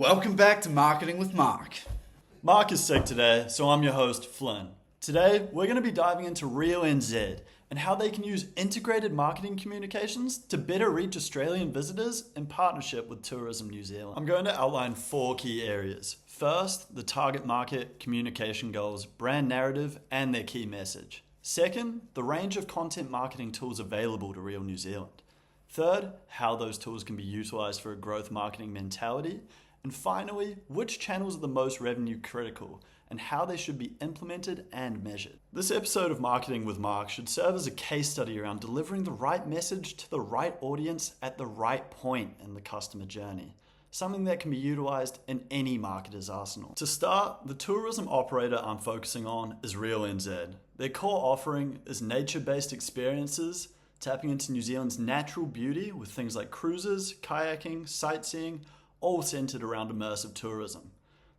Welcome back to Marketing with Mark. Mark is sick today, so I'm your host, Flynn. Today, we're going to be diving into Real NZ and how they can use integrated marketing communications to better reach Australian visitors in partnership with Tourism New Zealand. I'm going to outline 4 key areas. First, the target market, communication goals, brand narrative, and their key message. Second, the range of content marketing tools available to Real New Zealand. Third, how those tools can be utilized for a growth marketing mentality. And finally, which channels are the most revenue critical and how they should be implemented and measured. This episode of Marketing with Mark should serve as a case study around delivering the right message to the right audience at the right point in the customer journey, something that can be utilized in any marketer's arsenal. To start, the tourism operator I'm focusing on is Real NZ. Their core offering is nature-based experiences, tapping into New Zealand's natural beauty with things like cruises, kayaking, sightseeing, all centered around immersive tourism.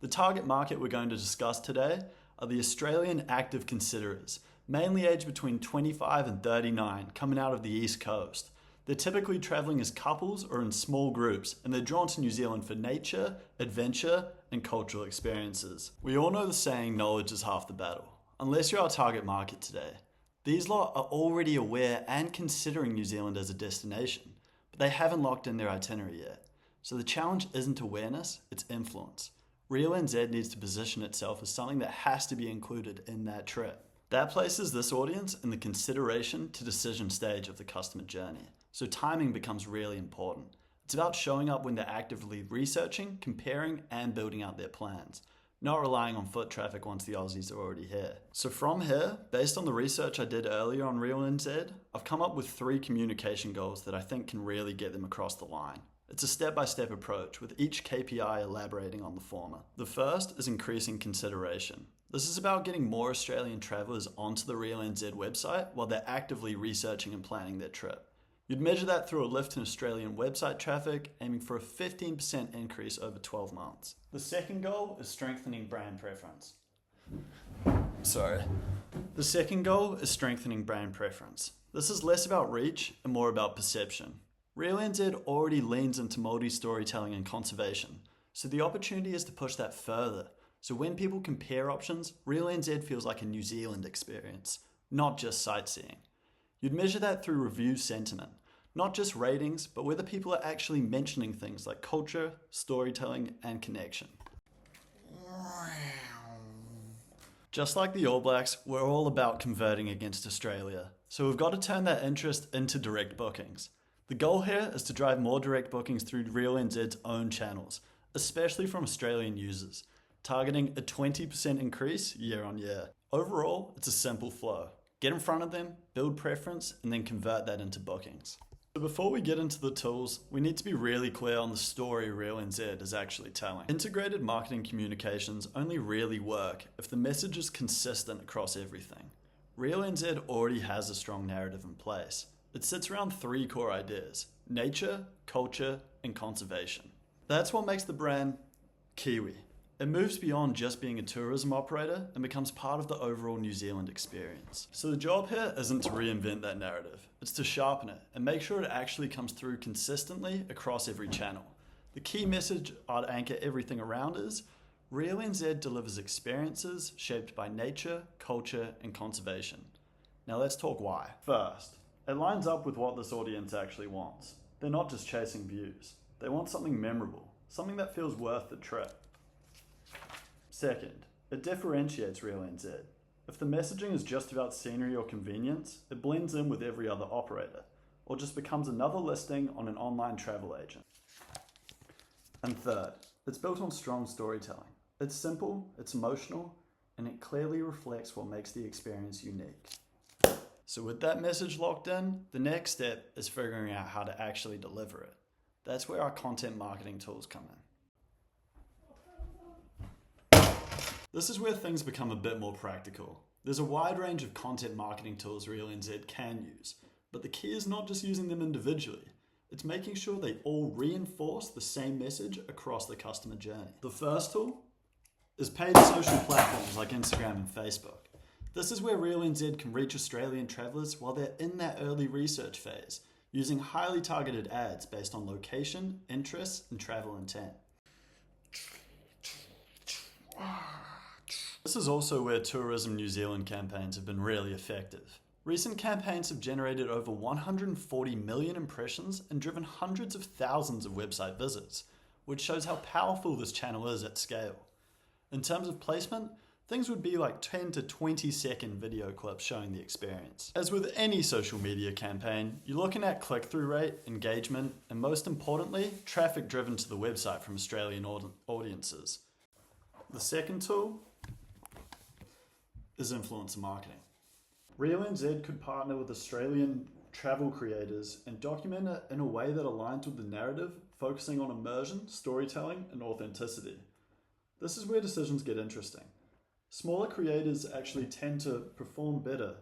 The target market we're going to discuss today are the Australian active considerers, mainly aged between 25 and 39, coming out of the East Coast. They're typically traveling as couples or in small groups, and they're drawn to New Zealand for nature, adventure, and cultural experiences. We all know the saying, knowledge is half the battle. Unless you're our target market today, these lot are already aware and considering New Zealand as a destination, but they haven't locked in their itinerary yet. So the challenge isn't awareness, it's influence. Real NZ needs to position itself as something that has to be included in that trip. That places this audience in the consideration to decision stage of the customer journey. So timing becomes really important. It's about showing up when they're actively researching, comparing, and building out their plans, not relying on foot traffic once the Aussies are already here. So from here, based on the research I did earlier on Real NZ, I've come up with 3 communication goals that I think can really get them across the line. It's a step-by-step approach, with each KPI elaborating on the former. The first is increasing consideration. This is about getting more Australian travellers onto the Real NZ website while they're actively researching and planning their trip. You'd measure that through a lift in Australian website traffic, aiming for a 15% increase over 12 months. The second goal is strengthening brand preference. The second goal is strengthening brand preference. This is less about reach and more about perception. Real NZ already leans into multi-storytelling and conservation, so the opportunity is to push that further. So when people compare options, Real NZ feels like a New Zealand experience, not just sightseeing. You'd measure that through review sentiment, not just ratings, but whether people are actually mentioning things like culture, storytelling, and connection. Just like the All Blacks, we're all about converting against Australia, so we've got to turn that interest into direct bookings. The goal here is to drive more direct bookings through Real NZ's own channels, especially from Australian users, targeting a 20% increase year on year. Overall, it's a simple flow. Get in front of them, build preference, and then convert that into bookings. So before we get into the tools, we need to be really clear on the story Real NZ is actually telling. Integrated marketing communications only really work if the message is consistent across everything. Real NZ already has a strong narrative in place. It sits around 3 core ideas: nature, culture, and conservation. That's what makes the brand Kiwi. It moves beyond just being a tourism operator and becomes part of the overall New Zealand experience. So the job here isn't to reinvent that narrative, it's to sharpen it and make sure it actually comes through consistently across every channel. The key message I'd anchor everything around is Real NZ delivers experiences shaped by nature, culture, and conservation. Now let's talk why. First, it lines up with what this audience actually wants. They're not just chasing views. They want something memorable, something that feels worth the trip. Second, it differentiates Real NZ. If the messaging is just about scenery or convenience, it blends in with every other operator, or just becomes another listing on an online travel agent. And third, it's built on strong storytelling. It's simple, it's emotional, and it clearly reflects what makes the experience unique. So with that message locked in, the next step is figuring out how to actually deliver it. That's where our content marketing tools come in. This is where things become a bit more practical. There's a wide range of content marketing tools Real NZ can use, but the key is not just using them individually. It's making sure they all reinforce the same message across the customer journey. The first tool is paid social platforms like Instagram and Facebook. This is where Real NZ can reach Australian travellers while they're in that early research phase, using highly targeted ads based on location, interests, and travel intent. This is also where Tourism New Zealand campaigns have been really effective. Recent campaigns have generated over 140 million impressions and driven hundreds of thousands of website visits, which shows how powerful this channel is at scale. In terms of placement, things would be like 10 to 20 second video clips showing the experience. As with any social media campaign, you're looking at click-through rate, engagement, and most importantly, traffic driven to the website from Australian audiences. The second tool is influencer marketing. RealNZ could partner with Australian travel creators and document it in a way that aligns with the narrative, focusing on immersion, storytelling, and authenticity. This is where decisions get interesting. Smaller creators actually tend to perform better.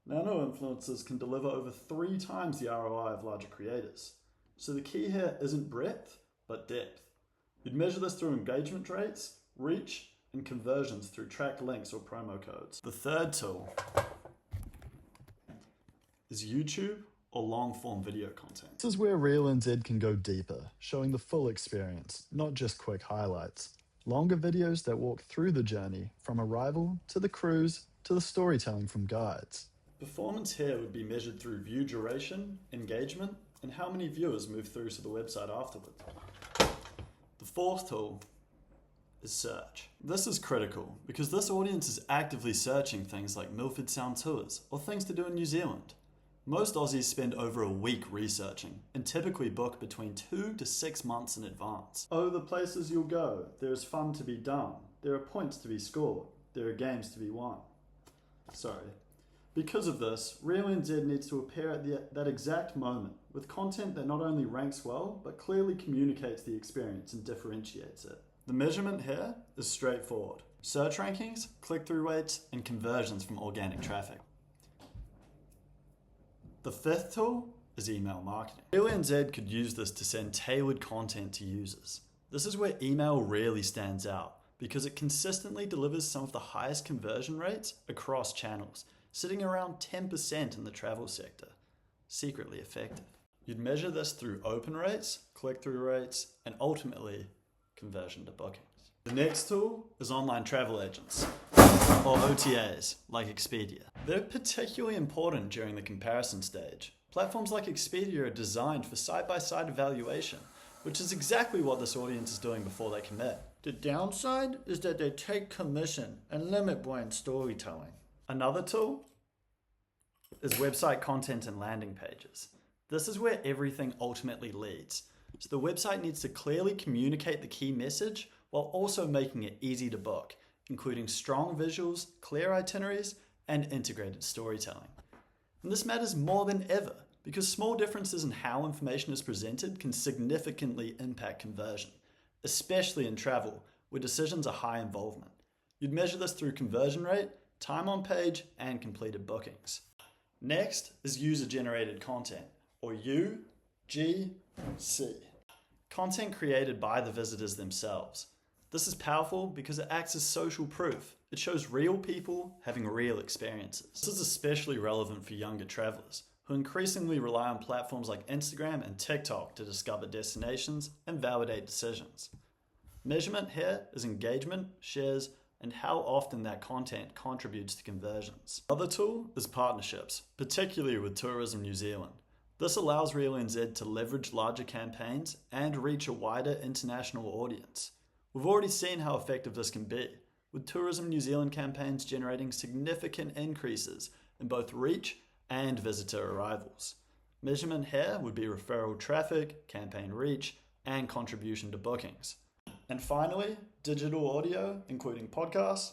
Nano influencers can deliver over 3 times the ROI of larger creators. So the key here isn't breadth, but depth. You'd measure this through engagement rates, reach, and conversions through tracked links or promo codes. The third tool is YouTube or long-form video content. This is where RealNZ can go deeper, showing the full experience, not just quick highlights. Longer videos that walk through the journey, from arrival to the cruise to the storytelling from guides. Performance here would be measured through view duration, engagement, and how many viewers move through to the website afterwards. The fourth tool is search. This is critical because this audience is actively searching things like Milford Sound tours or things to do in New Zealand. Most Aussies spend over a week researching and typically book between 2 to 6 months in advance. Oh, the places you'll go. There's fun to be done. There are points to be scored. There are games to be won. Sorry. Because of this, RealNZ needs to appear at that exact moment with content that not only ranks well, but clearly communicates the experience and differentiates it. The measurement here is straightforward. Search rankings, click-through rates, and conversions from organic traffic. The fifth tool is email marketing. RealNZ could use this to send tailored content to users. This is where email really stands out because it consistently delivers some of the highest conversion rates across channels, sitting around 10% in the travel sector. Secretly effective. You'd measure this through open rates, click-through rates, and ultimately conversion to bookings. The next tool is online travel agents, or OTAs, like Expedia. They're particularly important during the comparison stage. Platforms like Expedia are designed for side-by-side evaluation, which is exactly what this audience is doing before they commit. The downside is that they take commission and limit brand storytelling. Another tool is website content and landing pages. This is where everything ultimately leads. So the website needs to clearly communicate the key message while also making it easy to book, including strong visuals, clear itineraries, and integrated storytelling. And this matters more than ever because small differences in how information is presented can significantly impact conversion, especially in travel where decisions are high involvement. You'd measure this through conversion rate, time on page, and completed bookings. Next is user-generated content, or UGC. Content created by the visitors themselves. This is powerful because it acts as social proof. It shows real people having real experiences. This is especially relevant for younger travelers who increasingly rely on platforms like Instagram and TikTok to discover destinations and validate decisions. Measurement here is engagement, shares, and how often that content contributes to conversions. Another tool is partnerships, particularly with Tourism New Zealand. This allows RealNZ to leverage larger campaigns and reach a wider international audience. We've already seen how effective this can be, with Tourism New Zealand campaigns generating significant increases in both reach and visitor arrivals. Measurement here would be referral traffic, campaign reach, and contribution to bookings. And finally, digital audio, including podcasts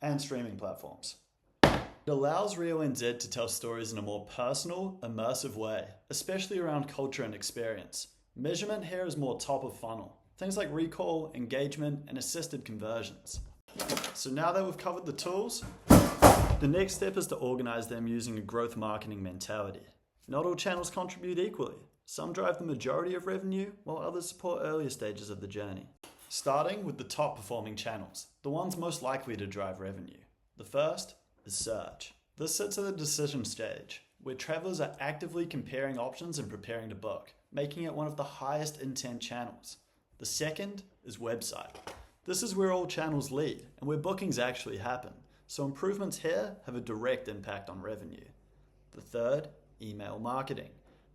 and streaming platforms. It allows RealNZ to tell stories in a more personal, immersive way, especially around culture and experience. Measurement here is more top of funnel. Things like recall, engagement, and assisted conversions. So now that we've covered the tools, the next step is to organize them using a growth marketing mentality. Not all channels contribute equally. Some drive the majority of revenue, while others support earlier stages of the journey. Starting with the top performing channels, the ones most likely to drive revenue. The first is search. This sits at the decision stage, where travelers are actively comparing options and preparing to book, making it one of the highest intent channels. The second is website. This is where all channels lead and where bookings actually happen, so improvements here have a direct impact on revenue. The third, email marketing.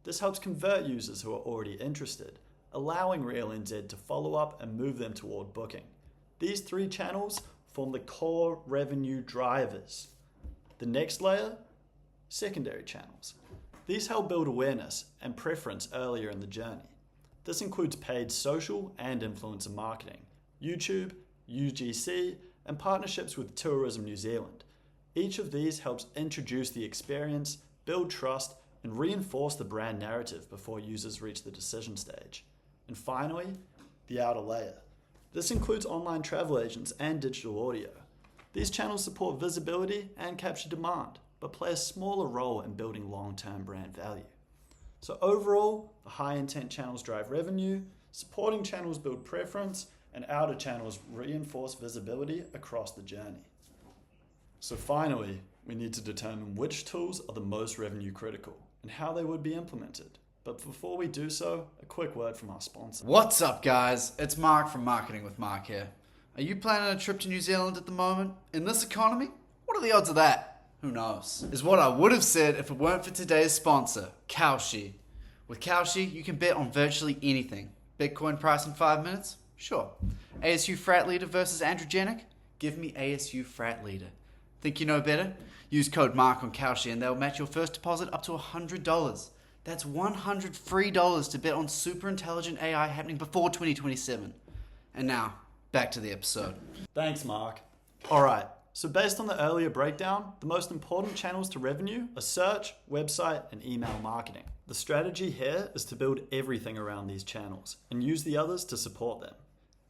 This helps convert users who are already interested, allowing RealNZ to follow up and move them toward booking. These three channels form the core revenue drivers. The next layer, secondary channels. These help build awareness and preference earlier in the journey. This includes paid social and influencer marketing, YouTube, UGC, and partnerships with Tourism New Zealand. Each of these helps introduce the experience, build trust, and reinforce the brand narrative before users reach the decision stage. And finally, the outer layer. This includes online travel agents and digital audio. These channels support visibility and capture demand, but play a smaller role in building long-term brand value. So overall, the high-intent channels drive revenue, supporting channels build preference, and outer channels reinforce visibility across the journey. So finally, we need to determine which tools are the most revenue critical and how they would be implemented. But before we do so, a quick word from our sponsor. What's up, guys? It's Mark from Marketing with Mark here. Are you planning a trip to New Zealand at the moment? In this economy? What are the odds of that? Who knows? Is what I would have said if it weren't for today's sponsor, Kalshi. With Kalshi, you can bet on virtually anything. Bitcoin price in 5 minutes? Sure. ASU frat leader versus androgenic? Give me ASU frat leader. Think you know better? Use code MARK on Kalshi and they'll match your first deposit up to $100. That's $100 free to bet on super intelligent AI happening before 2027. And now, back to the episode. Thanks, Mark. All right, so based on the earlier breakdown, the most important channels to revenue are search, website, and email marketing. The strategy here is to build everything around these channels and use the others to support them.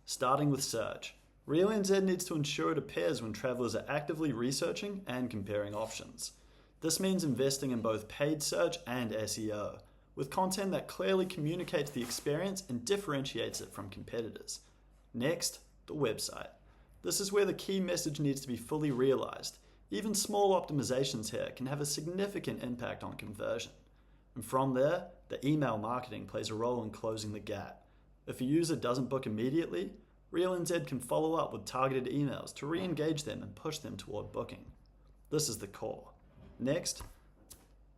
Starting with search. RealNZ needs to ensure it appears when travelers are actively researching and comparing options. This means investing in both paid search and SEO, with content that clearly communicates the experience and differentiates it from competitors. Next, the website. This is where the key message needs to be fully realized. Even small optimizations here can have a significant impact on conversion. And from there, the email marketing plays a role in closing the gap. If a user doesn't book immediately, RealNZ can follow up with targeted emails to re-engage them and push them toward booking. This is the core. Next,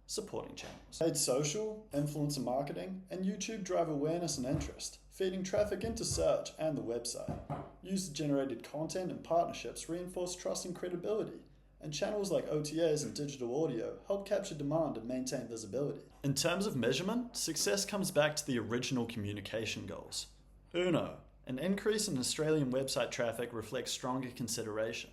supporting channels. Paid social, influencer marketing, and YouTube drive awareness and interest, feeding traffic into search and the website. User-generated content and partnerships reinforce trust and credibility, and channels like OTAs and digital audio help capture demand and maintain visibility. In terms of measurement, success comes back to the original communication goals. Uno, an increase in Australian website traffic reflects stronger consideration.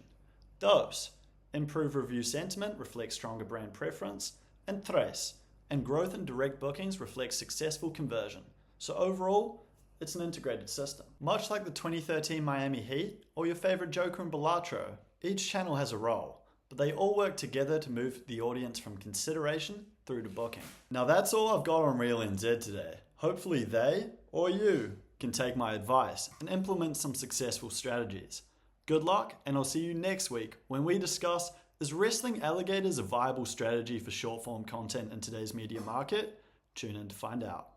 Dos, improved review sentiment reflects stronger brand preference. And tres, and growth in direct bookings reflects successful conversion. So overall, it's an integrated system. Much like the 2013 Miami Heat or your favorite Joker in Balatro, each channel has a role, but they all work together to move the audience from consideration through to booking. Now that's all I've got on RealNZ today. Hopefully they, or you, can take my advice and implement some successful strategies. Good luck, and I'll see you next week when we discuss, is wrestling alligators a viable strategy for short form content in today's media market? Tune in to find out.